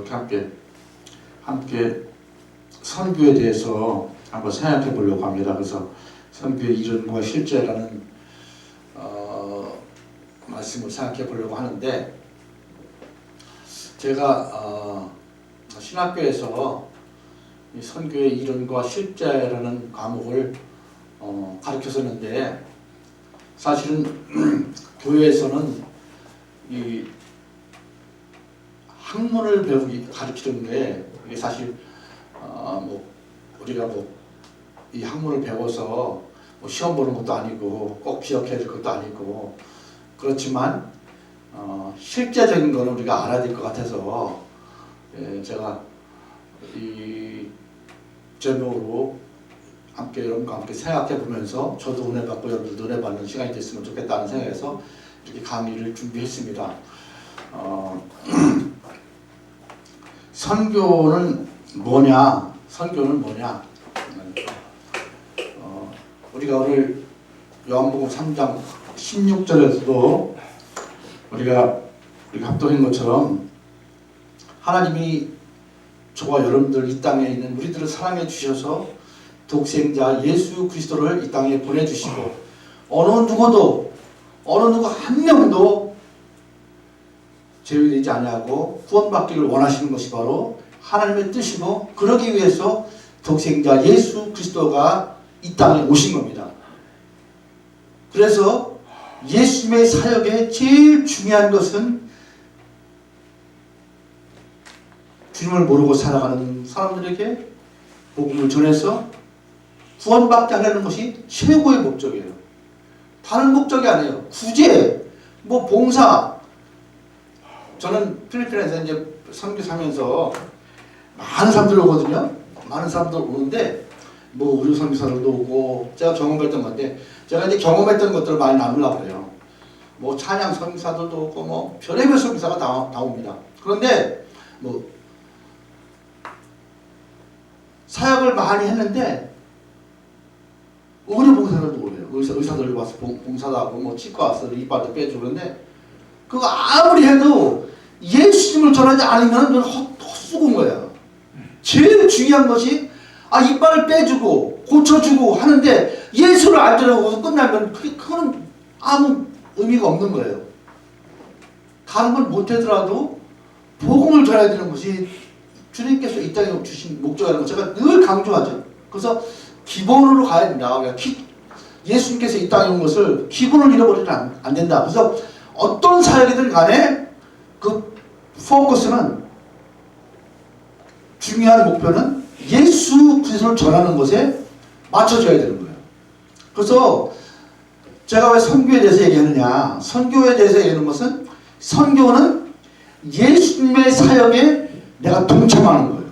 이렇게 함께 선교에 대해서 한번 생각해 보려고 합니다. 그래서 선교의 이론과 실제라는 말씀을 생각해 보려고 하는데, 제가 신학교에서 이 선교의 이론과 실제라는 과목을 가르쳤었는데, 사실은 교회에서는 이 학문을 가르치는 게 이게 사실 우리가 이 학문을 배워서 시험 보는 것도 아니고 꼭 기억해야 될 것도 아니고, 그렇지만 실제적인 거는 우리가 알아야 될 것 같아서 제가 이 제목으로 함께 여러분과 함께 생각해 보면서 저도 은혜 받고 여러분들도 은혜 받는 시간이 됐으면 좋겠다는 생각에서 이렇게 강의를 준비했습니다. 선교는 뭐냐? 선교는 뭐냐? 우리가 오늘 요한복음 3장 16절에서도 우리가 합독한 것처럼 하나님이 저와 여러분들 이 땅에 있는 우리들을 사랑해 주셔서 독생자 예수 그리스도를 이 땅에 보내주시고 어느 누구 한 명도 제외되지 아니하고 구원받기를 원하시는 것이 바로 하나님의 뜻이고, 그러기 위해서 독생자 예수 그리스도가 이 땅에 오신 겁니다. 그래서 예수님의 사역의 제일 중요한 것은 주님을 모르고 살아가는 사람들에게 복음을 전해서 구원받게 하려는 것이 최고의 목적이에요. 다른 목적이 아니에요. 구제, 봉사. 저는 필리핀에서 이제 선교사하면서 많은 사람들 오거든요. 많은 사람들 오는데 의료 선교사들도 오고, 제가 경험했던 건데, 제가 이제 경험했던 것들을 많이 나누려고 그래요. 찬양 선교사들도 오고 별의별 선교사가 다 옵니다. 그런데 사역을 많이 했는데 의료 봉사들도 오래요. 의사들 와서 봉사도 하고 치과 와서 이빨도 빼주고. 그런데 그거 아무리 해도 예수님을 전하지 않으면 헛수고인 거예요. 제일 중요한 것이 이빨을 빼주고 고쳐주고 하는데 예수를 알더라고 끝나면 그거는 아무 의미가 없는 거예요. 다른 걸 못하더라도 복음을 전해야 되는 것이 주님께서 이 땅에 주신 목적이라는 거 제가 늘 강조하죠. 그래서 기본으로 가야 된다. 예수님께서 이 땅에 온 것을 기본을 잃어버리면 안 된다. 그래서 어떤 사역이든 간에 그 포커스는, 중요한 목표는 예수 그리스도를 전하는 것에 맞춰져야 되는 거예요. 그래서 제가 왜 선교에 대해서 얘기하느냐, 선교에 대해서 얘기하는 것은, 선교는 예수님의 사역에 내가 동참하는 거예요.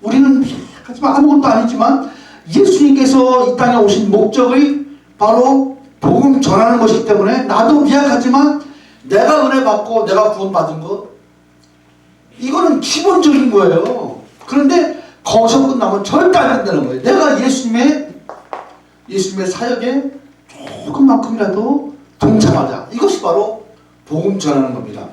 우리는 하지만 아무것도 아니지만 예수님께서 이 땅에 오신 목적이 바로 복음 전하는 것이기 때문에 나도 미약하지만 내가 은혜 받고 내가 구원받은 것, 이거는 기본적인 거예요. 그런데 거기서 끝나면 절대 안 된다는 거예요. 내가 예수님의 사역에 조금만큼이라도 동참하자. 이것이 바로 복음 전하는 겁니다.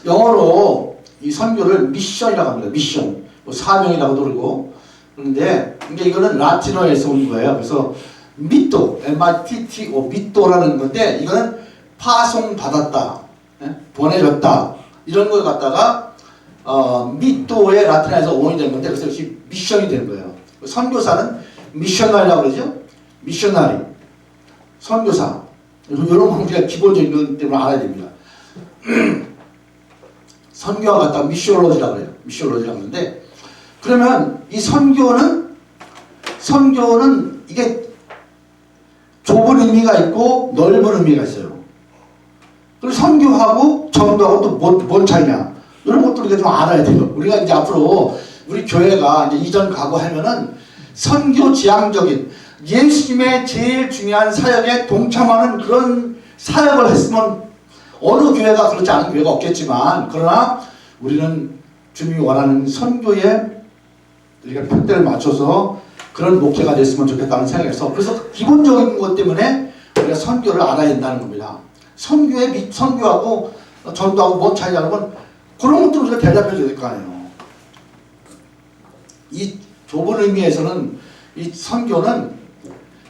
영어로 이 선교를 미션이라고 합니다. 미션, 사명이라고도 그러고. 그런데 이거는 라틴어에서 온 거예요. 그래서 미토, M-I-T-T-O, 미토라는 건데, 이거는 파송받았다, 보내줬다, 이런 걸 갖다가 미토의 라틴어에서 온이 된 건데, 그래서 역시 미션이 된 거예요. 선교사는 미셔너리라고 그러죠. 미셔너리, 선교사. 이런 건 우리가 기본적인 것 때문에 알아야 됩니다. 선교와 갖다가 미시올로지라고 그래요. 미시올로지라고 하는데, 그러면 이 선교는 이게 좁은 의미가 있고 넓은 의미가 있어요. 그리고 선교하고 전도하고 또 뭔 차이냐, 이런 것도 우리가 좀 알아야 돼요. 우리가 이제 앞으로 우리 교회가 이제 이전 가고 하면은 선교 지향적인 예수님의 제일 중요한 사역에 동참하는 그런 사역을 했으면, 어느 교회가 그렇지 않은 교회가 없겠지만, 그러나 우리는 주님이 원하는 선교에 우리가 표대를 맞춰서 그런 목회가 됐으면 좋겠다는 생각에서, 그래서 기본적인 것 때문에 우리가 선교를 알아야 된다는 겁니다. 선교하고 전도하고 뭔 차이냐는 건 그런 것들을 우리가 대답해 줘야 될 거 아니에요. 이 좁은 의미에서는 이 선교는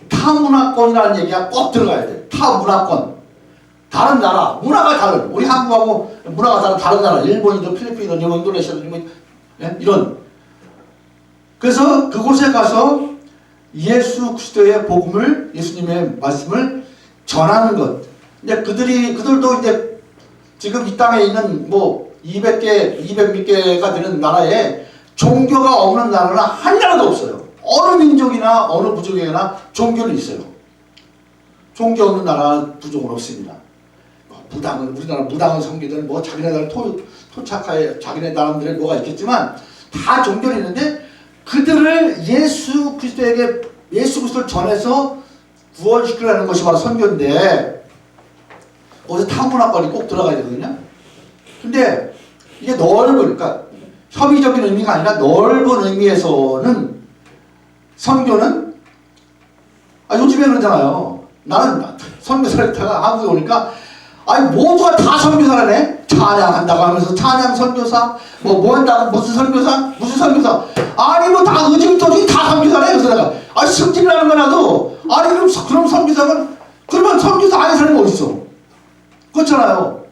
타문화권이라는 얘기가 꼭 들어가야 돼. 타문화권. 다른 나라, 문화가 다른, 우리 한국하고 문화가 다른 나라, 일본이든 필리핀이든 인도네시아든 뭐, 이런. 그래서 그곳에 가서 예수 그리스도의 복음을, 예수님의 말씀을 전하는 것. 이제 그들도 이제 지금 이 땅에 있는 뭐 200몇 개가 되는 나라에 종교가 없는 나라는 한 나라도 없어요. 어느 민족이나 어느 부족이나 종교는 있어요. 종교 없는 나라 부족은 없습니다. 무당은, 우리나라 무당은 섬기든 뭐 자기네 토착하에 자기네 나름대로 뭐가 있겠지만 다 종교는 있는데 그들을 예수 그리스도를 전해서 구원시키려는 것이 바로 선교인데 거기서 타문화권이 꼭 들어가야 되거든요. 근데 이게 그러니까 협의적인 의미가 아니라 넓은 의미에서는 선교는 요즘에 그러잖아요. 나는 선교사를 했다가 한국에 오니까 모두가 다 선교사라네. 찬양한다고 하면서 찬양 선교사, 뭐 한다고 무슨 선교사. 뭐 다 의지부터지 다 선교사네. 그래서 내가 승진하는 거라도 그럼 선교사는 그러면 선교사 아닌 사람이 어디 있어? 그렇잖아요.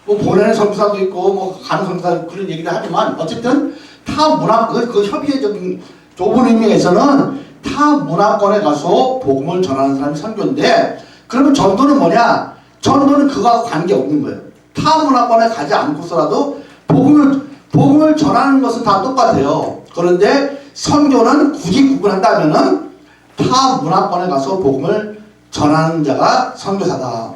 뭐 보내는 선교사도 있고 뭐 가는 선교사 그런 얘기를 하지만 어쨌든 타 문화 그 협의적인 좁은 의미에서는 타 문화권에 가서 복음을 전하는 사람이 선교인데 그러면 전도는 뭐냐? 전도는 그거하고 관계없는 거예요. 타 문화권에 가지 않고서라도 복음을 전하는 것은 다 똑같아요. 그런데 선교는 굳이 구분한다면은 타 문화권에 가서 복음을 전하는 자가 선교사다.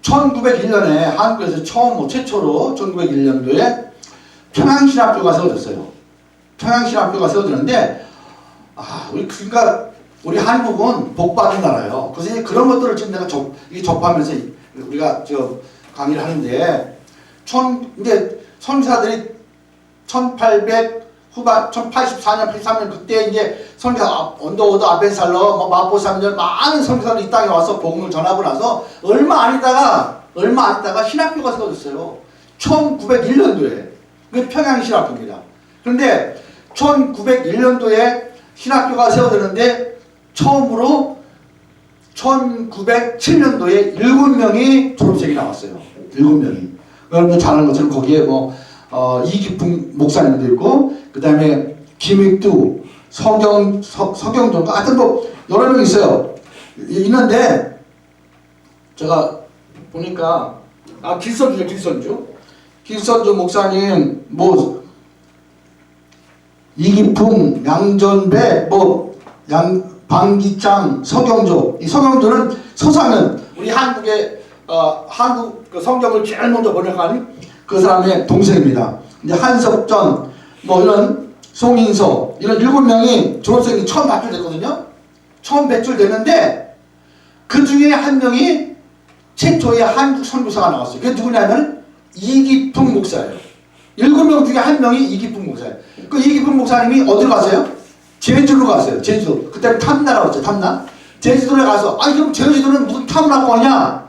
1901년에 한국에서 최초로 1901년도에 평양신학교가 세워졌어요. 평양신학교가 세워졌는데 우리 한국은 복받은 나라예요. 그래서 그런 것들을 지금 내가 접하면서 우리가 강의를 하는데 이제 선교사들이 1800 후반 1084년 83년 그때 이제 선교사 언더우드 아벤살러 마포삼년 많은 선교사들이 이 땅에 와서 복음을 전하고 나서 얼마 안 있다가 신학교가 세워졌어요. 1901년도에 그 평양신학교입니다. 그런데 1901년도에 신학교가 세워졌는데 처음으로 1907년도에 7명이 졸업생이 나왔어요. 7명이. 여러분들 잘 아는 것처럼 거기에 이기풍 목사님도 있고 그 다음에 김익두, 서경종가 하여튼 여러 명 있어요. 있는데 제가 보니까 길선주 목사님 이기풍, 양전배 방기창, 서경조. 이 서경조는 서상현 우리 한국의 한국 그 성경을 제일 먼저 번역한 그 사람의 동생입니다. 이제 한석전 이런 송인서 이런 7명이 졸업생이 처음 발표됐거든요. 처음 배출됐는데 그 중에 한 명이 최초의 한국 선교사가 나왔어요. 그게 누구냐면 이기풍 목사예요. 7명 중에 한 명이 이기풍 목사예요. 그 이기풍 목사님이 어디로 갔어요? 제주로 갔어요. 제주도. 그때 탐나라고 했죠. 탐나. 제주도에 가서 그럼 제주도는 무슨 탐나권이냐?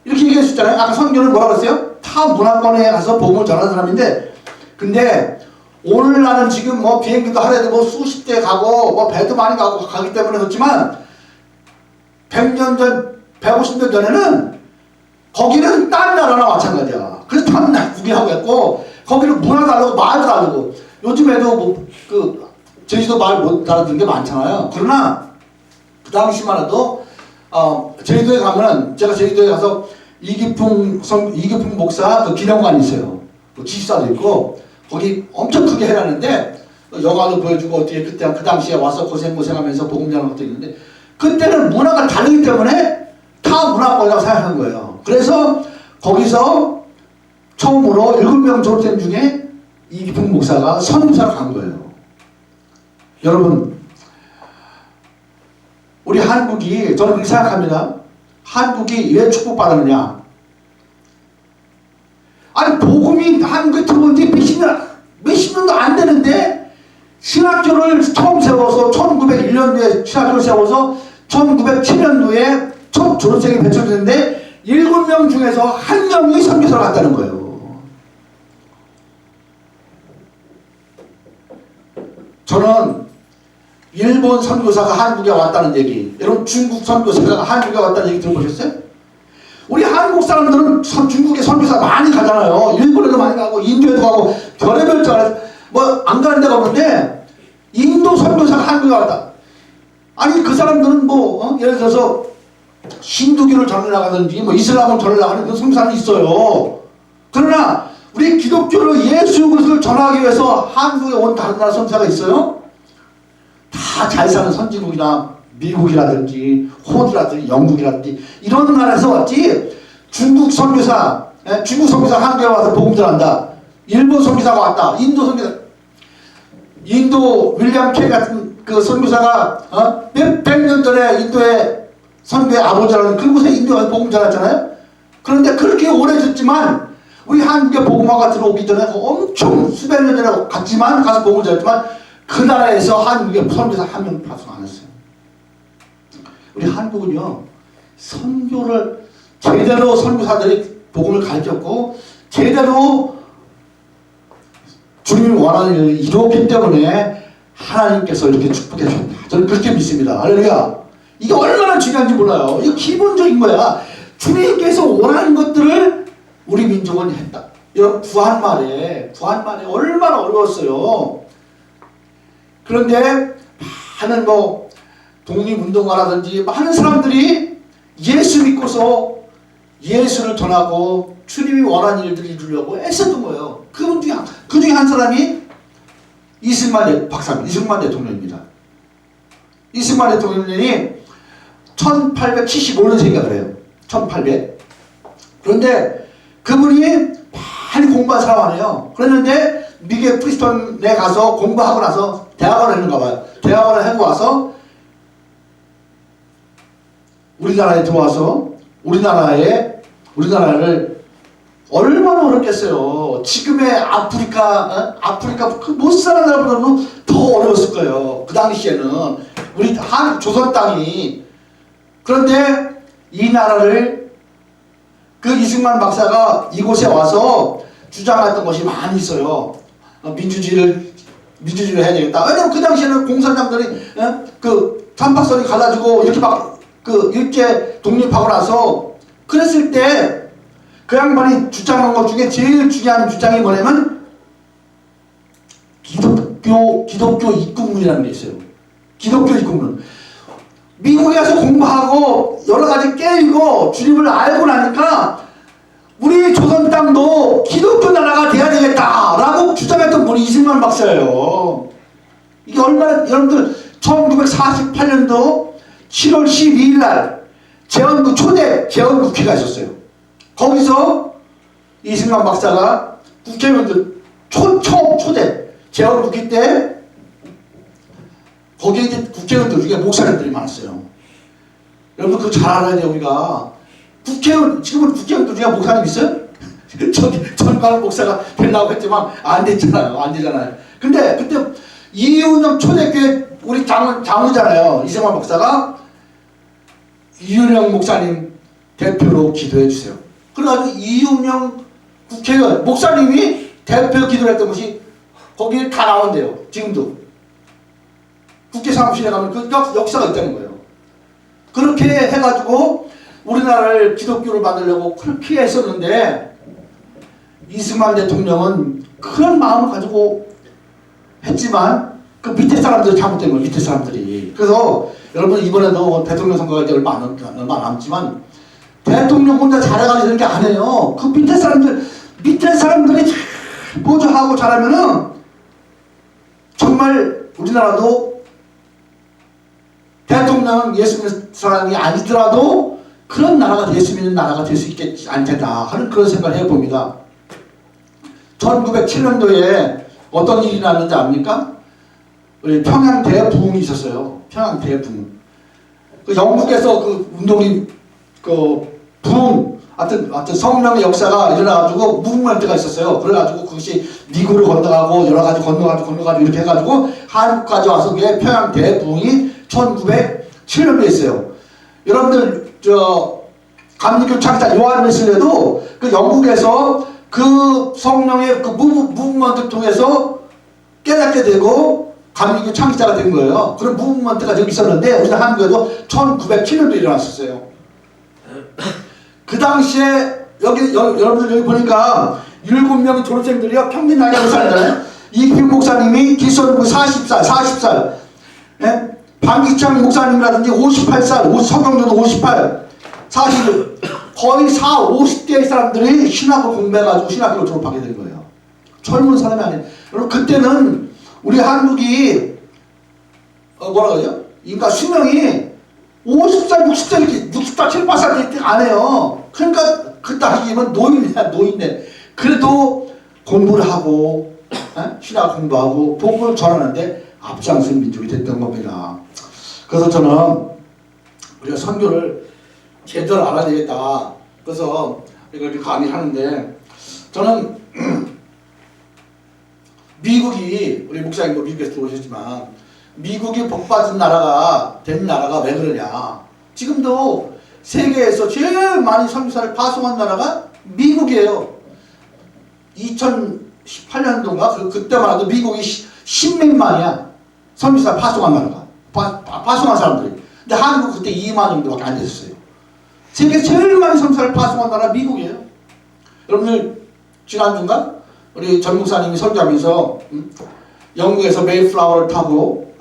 이렇게 얘기했었잖아요. 아까 선교는 뭐라고 했어요? 타 문화권에 가서 복음을 전하는 사람인데 근데 오늘날은 지금 비행기도 하루에도 수십 대 가고 배도 많이 가기 때문에 그렇지만 100년 전 150년 전에는 거기는 딴 나라나 마찬가지야. 그래서 탐나 구경하고 했고 거기는 문화 다르고 말도 다르고 요즘에도 제주도 말 못 알아듣는 게 많잖아요. 그러나 그 당시만 해도 제주도에 가면은 제가 제주도에 가서 이기풍 목사 그 기념관이 있어요. 기숙사도 있고 거기 엄청 크게 해놨는데 영화도 보여주고 어떻게 그때 그 당시에 와서 고생하면서 복음 전하는 것도 있는데 그때는 문화가 다르기 때문에 타 문화권이라고 생각하는 거예요. 그래서 거기서 처음으로 7명 졸업생 중에 이기풍 목사가 선교사로 간 거예요. 여러분 우리 한국이 저는 그렇게 생각합니다. 한국이 왜 축복받았느냐? 복음이 한국에 들어온 지 몇십 년도 안 되는데 신학교를 처음 세워서 1901년도에 신학교를 세워서 1907년도에 첫 졸업생이 배출됐는데 7명 중에서 1명이 선교사를 갔다는 거예요. 저는 일본 선교사가 한국에 왔다는 얘기, 여러분 중국 선교사가 한국에 왔다는 얘기 들어보셨어요? 우리 한국 사람들은 중국에 선교사 많이 가잖아요. 일본에도 많이 가고 인도에도 가고 별의별 뭐안 가는 데가 없는데 인도 선교사가 한국에 왔다. 아니 그 사람들은 예를 들어서 힌두교를 전하려가든지 이슬람을 전하려가는 그런 선교사는 있어요. 그러나 우리 기독교를 예수 그리스도를 전하기 위해서 한국에 온 다른 나라 선교사가 있어요? 다 잘 사는 선진국이나 미국이라든지 호주라든지 영국이라든지 이런 나라에서 왔지. 중국 선교사 한국에 와서 복음 전한다. 일본 선교사가 왔다. 인도 선교사, 인도 윌리엄 케 같은 그 선교사가 몇백 년 전에 인도의 선교의 아버지라는 그곳에 인도에 복음 전했잖아요. 그런데 그렇게 오래됐지만 우리 한국에 복음화가 들어오기 전에 엄청 수백 년 전에 갔지만 가서 복음을 전했지만 그 나라에서 한국에 선교사 한 명 파송 안 했어요. 우리 한국은요, 선교를 제대로 선교사들이 복음을 가르쳤고 제대로 주님이 원하는 일을 이루었기 때문에 하나님께서 이렇게 축복해 주셨다. 저는 그렇게 믿습니다. 할렐루야. 이게 얼마나 중요한지 몰라요. 이거 기본적인 거야. 주님께서 원하는 것들을 우리 민족은 했다. 여러분 구한말에 얼마나 어려웠어요. 그런데 많은 독립운동가라든지 많은 사람들이 예수 믿고서 예수를 전하고 주님이 원하는 일들을 이루려고 애썼던 거예요. 그 중에 한 사람이 이승만 대통령입니다. 이승만 대통령이 1875년생이라 그래요. 1800. 그런데 그분이 많이 공부한 사람 아니에요. 그랬는데 미국의 프리스턴에 가서 공부하고 나서 대학원을 했는가 봐요. 대학원을 하고 와서 우리나라에 들어와서 우리나라를 얼마나 어렵겠어요. 지금의 아프리카 그 못 사는 나라보다도 더 어려웠을 거예요. 그 당시에는 우리 조선 땅이. 그런데 이 나라를 그 이승만 박사가 이곳에 와서 주장했던 것이 많이 있어요. 민주주의를 해야 되겠다. 왜냐면 그 당시에는 공산당들이 그 삼박선이 갈라지고 이렇게 일제 독립하고 나서 그랬을 때 그 양반이 주장한 것 중에 제일 중요한 주장이 뭐냐면 기독교 입국문이라는 게 있어요. 기독교 입국문. 미국에 가서 공부하고 여러 가지 깨이고 주님을 알고 나니까 우리 조선 땅도 기독교 나라가 돼야 되겠다라고 주장했던 분이 이승만 박사예요. 이게 얼마나, 여러분들 1948년도 7월 12일 날 초대 제헌국회가 있었어요. 거기서 이승만 박사가 국회의원들 초대 제헌국회 때 거기에 이제 국회의원들 중에 목사님들이 많았어요. 여러분 그거 잘 알아야 돼요. 우리가 지금은 국회의원들 중에 목사님 있어요? 전광훈 목사가 되려고 했지만 안 되잖아요. 근데 그때 이윤영 초대교회 우리 장로잖아요. 이승만 목사가 이윤영 목사님 대표로 기도해 주세요. 그래가지고 이윤영 국회의원 목사님이 대표 기도를 했던 것이 거기에 다 나온대요. 지금도 국회 사무실에 가면 그 역사가 있다는 거예요. 그렇게 해가지고 우리나라를 기독교를 만들려고 그렇게 했었는데 이승만 대통령은 그런 마음을 가지고 했지만 그 밑에 사람들이 잘못된 거예요. 밑에 사람들이. 그래서 여러분 이번에도 대통령 선거가 이제 얼마 안 남지만 대통령 혼자 잘해가지고 이런 게 아니에요. 그 밑에 사람들이 잘 보조하고 잘하면은 정말 우리나라도 대통령 예수 믿는 사람이 아니더라도 그런 나라가 예수 믿는 나라가 될 수 있겠지 않겠나 하는 그런 생각을 해봅니다. 1907년도에 어떤 일이 났는지 압니까? 우리 평양 대부흥이 있었어요. 평양 대부흥. 그 영국에서 그 운동이 부흥, 하여튼 성명의 역사가 일어나가지고 무브먼트가 있었어요. 그래가지고 그것이 미국으로 건너가고 여러 가지 건너가지고 이렇게 해가지고 한국까지 와서 그게 평양 대부흥이 1907년도에 있어요. 여러분들 감리교 창시자 요한 웨슬레도 그 영국에서 그 성령의 그 무브먼트를 통해서 깨닫게 되고 감리교 창시자가 된 거예요. 그런 무브먼트가 여기 있었는데 우리 한국에도 1907년도에 일어났었어요. 그 당시에 여러분들 여기 보니까 7명의 졸업생들이요 평균 나이가 몇 살이잖아요. 이기필 목사님이 기선부 40살 예? 방기창 목사님이라든지 58살 서경조도 58 사실 거의 50대의 사람들이 신학을 공부해가지고 신학교를 졸업하게 된 거예요. 젊은 사람이 아니에요. 여러분 그때는 우리 한국이 뭐라 그러죠? 그러니까 수명이 50살, 60살, 60살, 78살 안 해요. 그러니까 그때 하기면 노인네. 그래도 공부를 하고 신학 공부하고 복음을 전하는데 앞장선 민족이 됐던 겁니다. 그래서 저는 우리가 선교를 제대로 알아야 되겠다. 그래서 이걸 강의를 하는데 저는 미국이 우리 목사님도 미국에서 들어오셨지만 미국이 복받은 나라가 된 나라가 왜 그러냐. 지금도 세계에서 제일 많이 선교사를 파송한 나라가 미국이에요. 2018년도인가 그때만 해도 미국이 10몇만이야. 선교사 파송한 나라가. 파송한 사람들이. 근데 한국 그때 2만 정도밖에 안 됐어요. 세계 제일 많이 선교사를 파송한 나라가 미국이에요. 여러분들 지난주인가 우리 전 목사님이 설교하면서 영국에서 메이플라워를 타고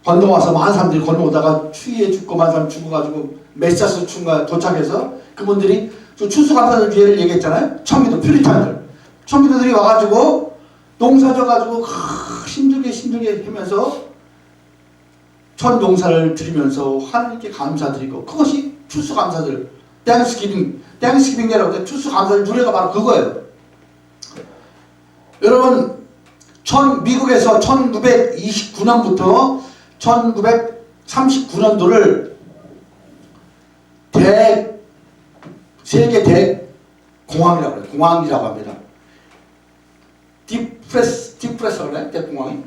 건너와서 많은 사람들이 건너오다가 추위에 죽고 많은 사람 죽어가지고 메사추세츠에 도착해서 그분들이 추수감사절 얘기했잖아요. 청교도 퓨리탄들 청교도들이 와가지고 농사져가지고 힘들게 하면서 첫 농사를 드리면서 하나님께 감사드리고 그것이 추수감사절 땡스기빙이라고 추수감사절 노래가 바로 그거예요. 여러분 미국에서 1929년부터 1939년도를 세계 대공황이라고 해요. 공황이라고 합니다. 디프레서네 대공황이.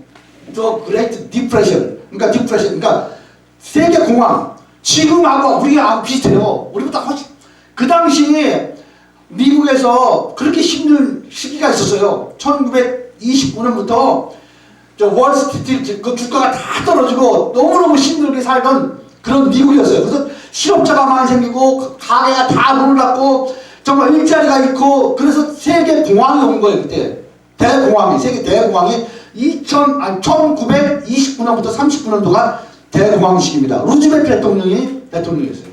저 그레이트 디프레션. 그러니까 세계 공황. 지금하고 우리가 비슷해요. 우리보다 훨씬. 그 당시에 미국에서 그렇게 힘든 시기가 있었어요. 1929년부터 저 월스트리트 그 주가가 다 떨어지고 너무너무 힘들게 살던 그런 미국이었어요. 그래서 실업자가 많이 생기고 가게가 다 문을 닫고 정말 일자리가 있고 그래서 세계 공황이 온 거예요. 그때 세계 대공황이 1929년부터 39년도가 대공황 시기입니다. 루즈벨트 대통령이 대통령이었어요.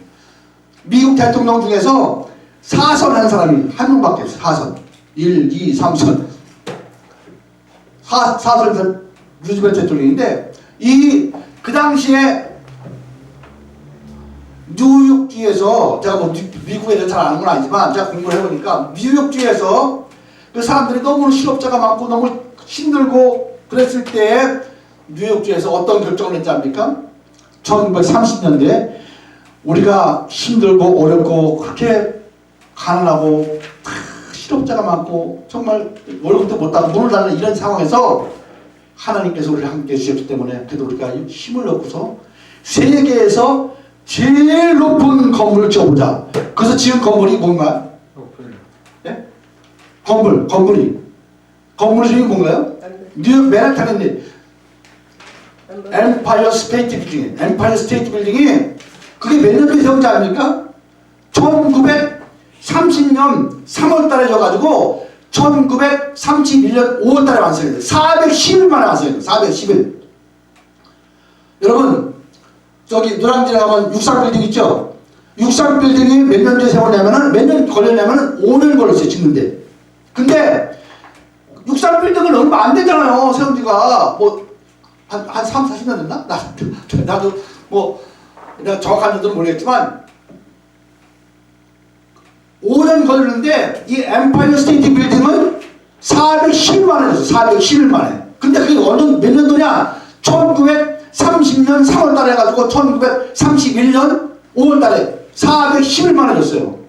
미국 대통령 중에서 4선 한 사람이 한 명밖에 없어요. 4선 1, 2, 3선 4선 루즈벨트 대통령인데 그 당시에 뉴욕주에서 제가 뭐 미국에 대해서 잘 아는 건 아니지만 제가 공부를 해보니까 뉴욕주에서 그 사람들이 너무 실업자가 많고 너무 힘들고 그랬을 때 뉴욕주에서 어떤 결정을 했지 않습니까? 1930년대에 우리가 힘들고 어렵고 그렇게 가난하고 실업자가 많고 정말 월급도 못 받고 문을 닫는 이런 상황에서 하나님께서 우리를 함께 해주셨기 때문에 그래도 우리가 힘을 얻고서 세계에서 제일 높은 건물을 지어보자. 그래서 지은 건물이 뭔가? 네? 건물이 이름이 뭔가요? 뉴욕 맨하탄인데 엠파이어 스테이트 빌딩이 그게 몇 년도에 세운지 아닙니까? 1930년 3월달에 져가지고 1931년 5월달에 완성했어요. 410일 만에 완성했어요. 410일. 여러분 저기 노량진에 가면 육상빌딩 있죠? 육상빌딩이 몇 년도에 세웠냐면은 몇 년 걸렸냐면은 5년 걸렸어요. 짓는데. 근데 육상빌딩은 얼마 안 되잖아요. 세운 지가 뭐 한 3, 40년 됐나? 나도 뭐 내가 정확한 년도는 모르겠지만 5년 걸리는데 이 엠파이어 스테이트 빌딩은 411만에 됐어요. 411만에. 근데 그게 몇 년도냐? 1930년 3월달에 해가지고 1931년 5월달에 411만에 줬어요.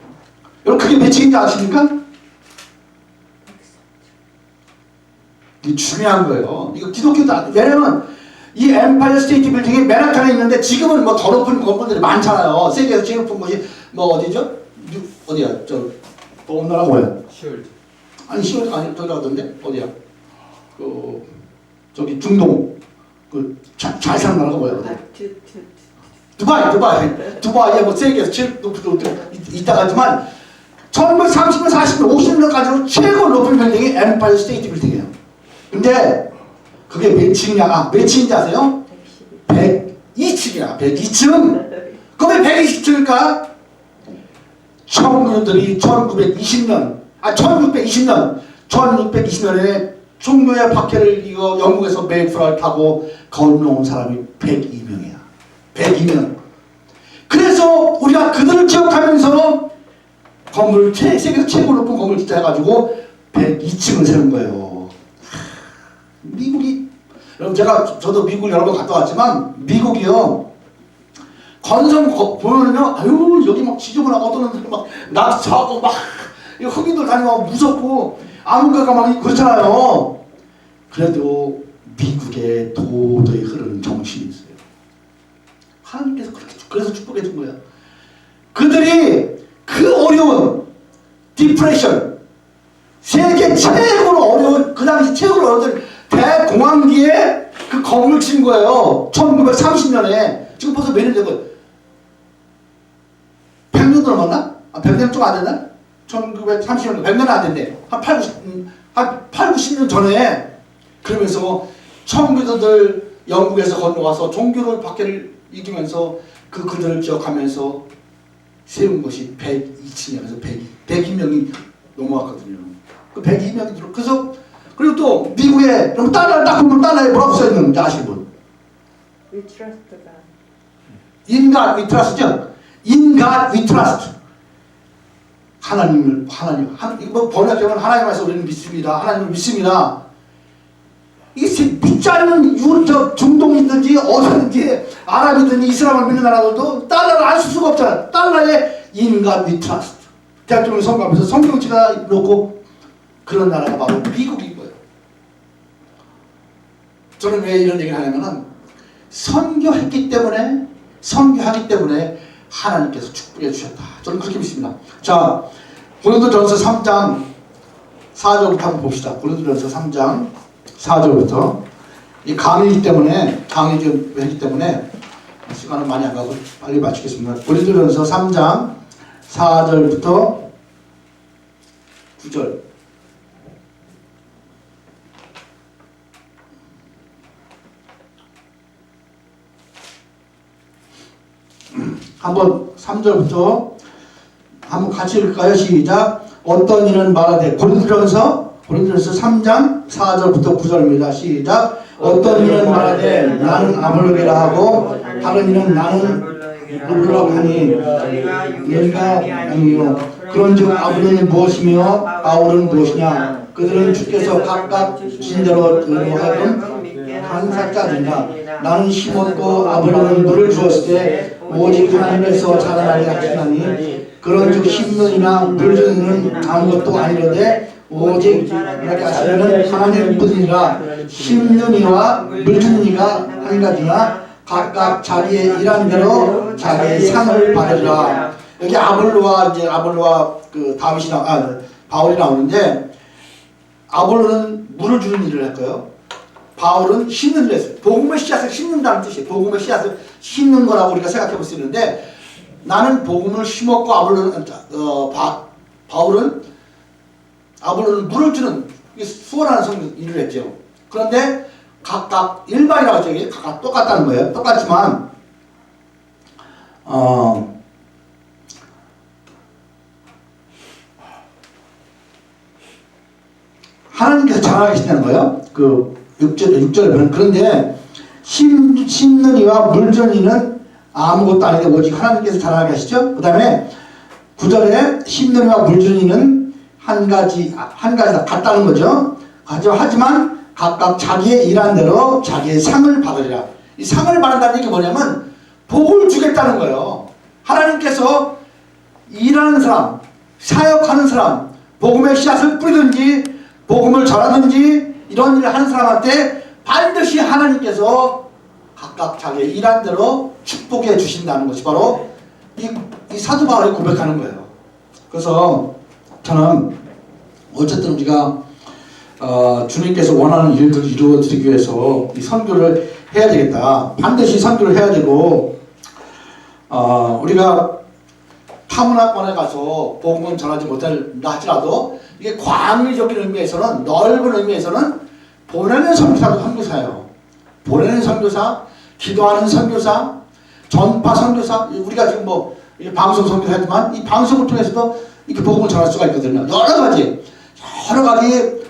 여러분 그게 몇층인지 아십니까? 이게 중요한 거예요. 이거 기독교도 왜냐면 이 엠파이어 스테이트 빌딩이 맨하탄에 있는데 지금은 뭐 더 높은 건물들이 많잖아요. 세계에서 제일 높은 곳이 뭐 어디죠? 어디야? 또 나라 뭐야? 10월. 아니 10월 아니 저기 가던데 어디야? 저기 중동 잘 사는 나라가 뭐야? 두바이에 뭐 세계에서 제일 높은 있다가지만 1930년, 40년, 50년까지는 최고 높은 빌딩이 엠파이어 스테이트 빌딩이에요. 근데 그게 몇 층이냐? 몇 층인지 아세요? 102층이야. 102층. 그게 120층일까? 청군들이 1620년에 종교의 박해를 이거 영국에서 메이플라를 타고 건너온 사람이 102명이야. 102명. 그래서 우리가 그들을 기억하면서 건물 세계에서 최고 높은 건물 짓자 해가지고 102층을 세운 거예요. 미국이 여러분 저도 미국 여러 번 갔다 왔지만 미국이요 건설 보면요 아유 여기 막 지저분하고 어떤 놈들 막 낙서하고 막 흑인들 다니고 무섭고 아무가가 막 그렇잖아요. 그래도 미국에 도저히 흐르는 정신이 있어요. 하나님께서 그렇게 그래서 축복해 준 거야. 그들이 그 어려운 디프레션 세계 최고로 어려운 그 당시 최고로 어려운 대공황기에 그 건물 친 거예요. 1930년에 지금 벌써 몇 년 된 거예요? 100년 넘었나? 100년 좀 안 됐나? 1930년 100년은 안 됐네. 한 8, 90년 전에 그러면서 청교도들 영국에서 건너와서 종교를 박해를 이기면서 그들을 기억하면서 세운 것이 102층이라서 102명이 넘어왔거든요. 그 102명이 들어. 그래서 그리고 또 미국에 그럼 달러를 딱 보면 달러에 뭐라고 써 있는지 아시는 분? We trust God. In God we trust죠. In God we trust. 하나님 이거 번역하면 하나님께서 우리는 믿습니다. 하나님을 믿습니다. 이게 믿지 않는 중동이든지 어디든지 아랍이든지 이슬람을 믿는 나라들도 달러를 안 쓸 수가 없잖아. 달러에 In God we trust. 대학교를 선거하면서 성경지가 놓고 그런 나라가 바로 미국인 거예요. 저는 왜 이런 얘기를 하냐면은 선교하기 때문에 하나님께서 축복해 주셨다. 저는 그렇게 믿습니다. 자, 고린도전서 3장 4절부터 한번 봅시다. 고린도전서 3장 4절부터 이 강의이기 때문에 강의하기 때문에 시간은 많이 안 가고 빨리 마치겠습니다. 고린도전서 3장 4절부터 9절. 한번 3절부터 한번 같이 읽을까요? 시작. 어떤 이는 말하되 고린도전서 3장 4절부터 9절입니다. 시작. 어떤 이는 말하되 나는 아볼로게라 하고 다른 이는 나는 누구라고 하니 너희가 아니요. 그런즉 아볼로는 무엇이며 바울은 무엇이냐? 그들은 주께서 각각 주신 대로 의로하여금 한사자들이나 나는 심었고 아볼로는 물을 주었을 때 오직 하나님께서 자라나게 하시나니 그런즉 심는이나 물 주는 아무것도 아니로되 오직 이렇게 하시려는 하나님뿐이니라. 심는 이와 물 주는 이가 한 가지나 각각 자기의 일한 대로 자기의 상을 받으리라. 여기 아볼로와 그 바울이 나오는데 아볼로는 물을 주는 일을 할까요? 바울은 심는 일을 했어요. 복음의 씨앗을 심는다는 뜻이에요. 복음의 씨앗을 심는 거라고 우리가 생각해 볼 수 있는데 나는 복음을 심었고 바울은 아볼로는 물을 주는 수월하는 일을 했죠. 그런데 각각 일반이라고 하죠. 이게 각각 똑같다는 거예요. 똑같지만 하나님께서 잘하게 하신다는 거예요. 그 6절에 보면 그런데 심는 이와 물 주는 이는 아무것도 아닌데 오직 하나님께서 잘하게 하시죠. 그 다음에 9절에 심는 이와 물 주는 이는 한 가지다 같다는 거죠. 하지만 각각 자기의 일한 대로 자기의 상을 받으리라. 이 상을 받는다는 얘기 뭐냐면 복을 주겠다는 거예요. 하나님께서 일하는 사람, 사역하는 사람, 복음의 씨앗을 뿌리든지 복음을 전하든지 이런 일을 하는 사람한테 반드시 하나님께서 각각 자기의 일한 대로 축복해 주신다는 것이 바로 이 사도 바울이 고백하는 거예요. 그래서 저는 어쨌든 우리가 주님께서 원하는 일들을 이루어드리기 위해서 이 선교를 해야 되겠다. 반드시 선교를 해야 되고 우리가 타문화권에 가서 복음을 전하지 못한다 할지라도 이게 광의적인 의미에서는 넓은 의미에서는 보내는 선교사도 선교사예요. 보내는 선교사, 기도하는 선교사, 전파 선교사. 우리가 지금 뭐 방송 선교사지만 이 방송을 통해서도 이렇게 복음을 전할 수가 있거든요. 여러 가지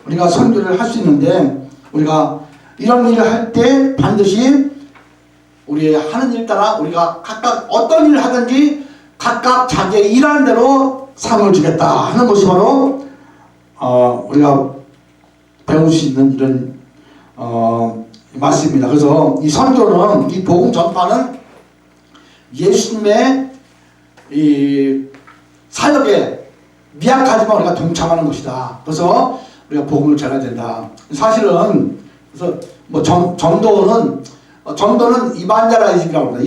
우리가 선교를 할 수 있는데 우리가 이런 일을 할 때 반드시 우리 하는 일 따라 우리가 각각 어떤 일을 하든지 각각 자기의 일하는 대로 상을 주겠다 하는 것이 바로 우리가 배울 수 있는 이런 말씀입니다. 그래서 이 선교는 이 복음 전파는 예수님의 이 사역에 미약하지만 우리가 동참하는 것이다. 그래서 우리가 복음을 전해야 된다. 사실은 그래서 뭐 전도는 이반자라이즘이라고 합니다.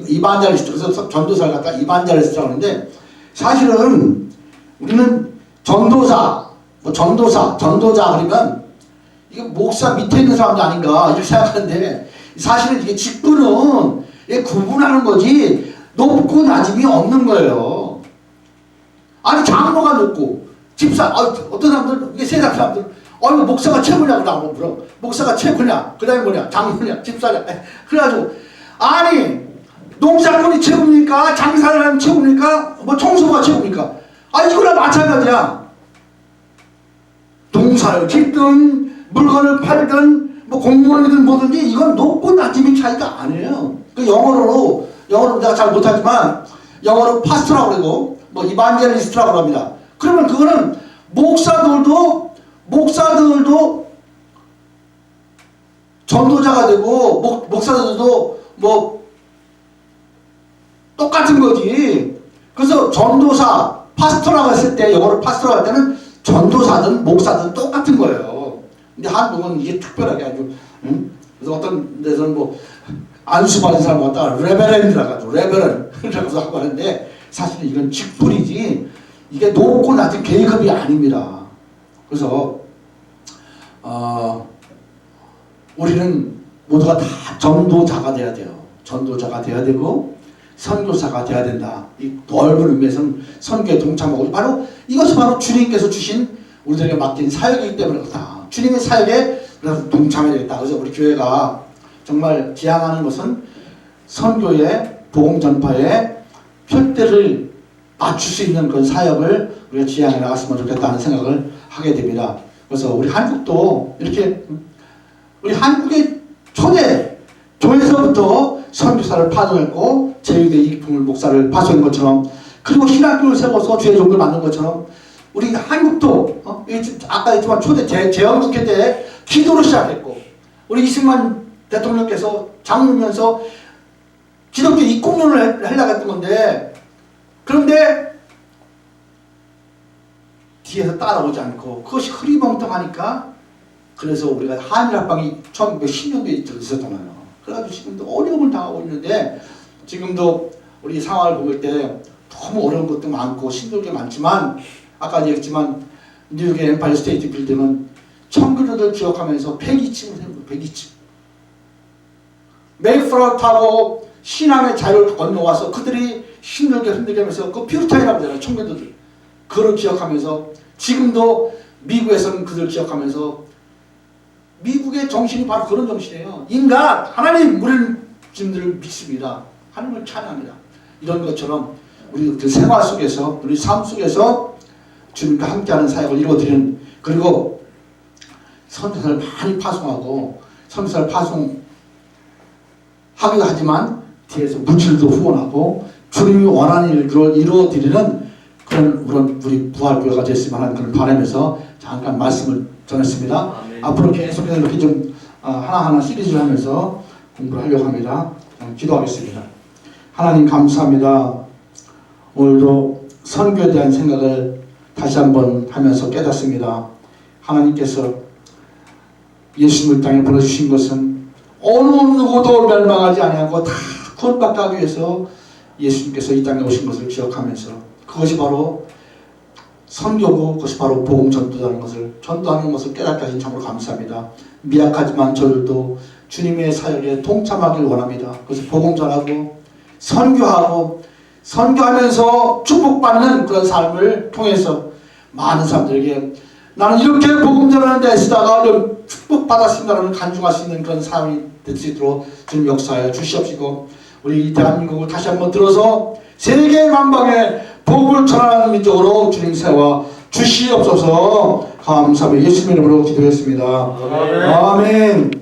이반자리스트. 그래서 전도사를 갖다 이반자리스트라고 하는데 사실은 우리는 전도자 그러면 이게 목사 밑에 있는 사람이 아닌가 이렇게 생각하는데 사실은 이게 직분은 이게 구분하는 거지 높고 낮음이 없는 거예요. 아니 장로가 높고 집사 어떤 사람들 이게 세상 사람들 목사가 최고냐 그러고 물어. 목사가 최고냐 그 다음에 뭐냐 장로냐 집사냐 그래가지고 아니 농사꾼이 최고입니까 장사를 최고입니까 뭐 청소가 최고입니까 이거랑 마찬가지야. 농사를 짓든 물건을 팔든 뭐 공무원이든 뭐든지 이건 높고 낮음이 차이가 아니에요. 그 영어로 내가 잘 못하지만 영어로 파스토라고 그러고 뭐 이반젤리스트라고 합니다. 그러면 그거는 목사들도 전도자가 되고 목사들도 뭐 똑같은 거지. 그래서 전도사 파스토라고 했을 때 영어로 파스토라고 할 때는 전도사든 목사든 똑같은 거예요. 근데 한국은 이게 특별하게 아주 그래서 어떤 데서는 뭐 안수받은 사람 갖다가 레베렌이라고 하죠. 레베렌이라고 하고 하는데 사실 이건 직분이지 이게 높고 낮은 계급이 아닙니다. 그래서 우리는 모두가 다 전도자가 돼야 돼요. 전도자가 돼야 되고 선교사가 돼야 된다. 이 넓은 의미에서는 선교에 동참하고 이것이 바로 주님께서 주신 우리들에게 맡긴 사역이기 때문에 그렇다. 주님의 사역에 동참해야 되겠다. 그래서 우리 교회가 정말 지향하는 것은 선교의 복음 전파에 표대를 맞출 수 있는 그런 사역을 우리가 지향해 나갔으면 좋겠다는 생각을 하게 됩니다. 그래서 우리 한국도 이렇게 우리 한국의 초대 교회에서부터 선교사를 파송했고 제유대 이풍을 목사를 파송한 것처럼 그리고 신학교를 세워서 주의 종을 만든 것처럼 우리 한국도 아까 했지만 초대 재헌국회 때 기도로 시작했고 우리 이승만 대통령께서 장로면서 기독교 입국론을 하려고 했던 건데 그런데 뒤에서 따라오지 않고 그것이 흐리멍텅하니까 그래서 우리가 한일합방이 1910년도에 있었잖아요. 그래가지고 지금도 어려움을 당하고 있는데 지금도 우리 상황을 볼 때 너무 어려운 것도 많고 힘들 게 많지만 아까 얘기했지만 뉴욕의 엠파이어 스테이트 빌딩은 청교도들 기억하면서 102층을 세우고 102층 메이플라워 타고 신앙의 자유를 건너와서 그들이 힘들게 하면서 그 퓨리타인이라고 하잖아요. 청교도들 그를 기억하면서 지금도 미국에서는 그들을 기억하면서 미국의 정신이 바로 그런 정신이에요. 인간 하나님 우리는 주님들을 믿습니다. 하나님을 찬양합니다. 이런 것처럼 우리 그 생활 속에서 우리 삶 속에서 주님과 함께하는 사역을 이루어드리는 그리고 선교사를 많이 파송하고 선교사를 파송하기도 하지만 뒤에서 물질도 후원하고 주님이 원하는 일들을 이루어드리는 그런 우리 부활교회가 됐으면 하는 그런 바람에서 잠깐 말씀을 전했습니다. 앞으로 계속해서 이렇게 좀 하나하나 시리즈를 하면서 공부를 하려고 합니다. 기도하겠습니다. 하나님 감사합니다. 오늘도 선교에 대한 생각을 다시 한번 하면서 깨닫습니다. 하나님께서 예수님을 땅에 보내주신 것은 어느 누구도 멸망하지 아니하고 다 구원받기 위해서 예수님께서 이 땅에 오신 것을 기억하면서 그것이 바로 선교고 그것이 바로 복음 전도하는 것을 깨닫게 하신 참으로 감사합니다. 미약하지만 저들도 주님의 사역에 동참하길 원합니다. 그래서 복음 전하고 선교하면서 축복받는 그런 삶을 통해서 많은 사람들에게 나는 이렇게 복음 전하는 데 쓰다가 축복받았습니다라는 간증할 수 있는 그런 삶이 될 수 있도록 주님 역사하여 주시옵시고 우리 대한민국을 다시 한번 들어서 세계 만방에 복음을 전하는 민족으로 주님 세워 주시옵소서. 감사합니다. 예수님 이름으로 기도했습니다. 아멘.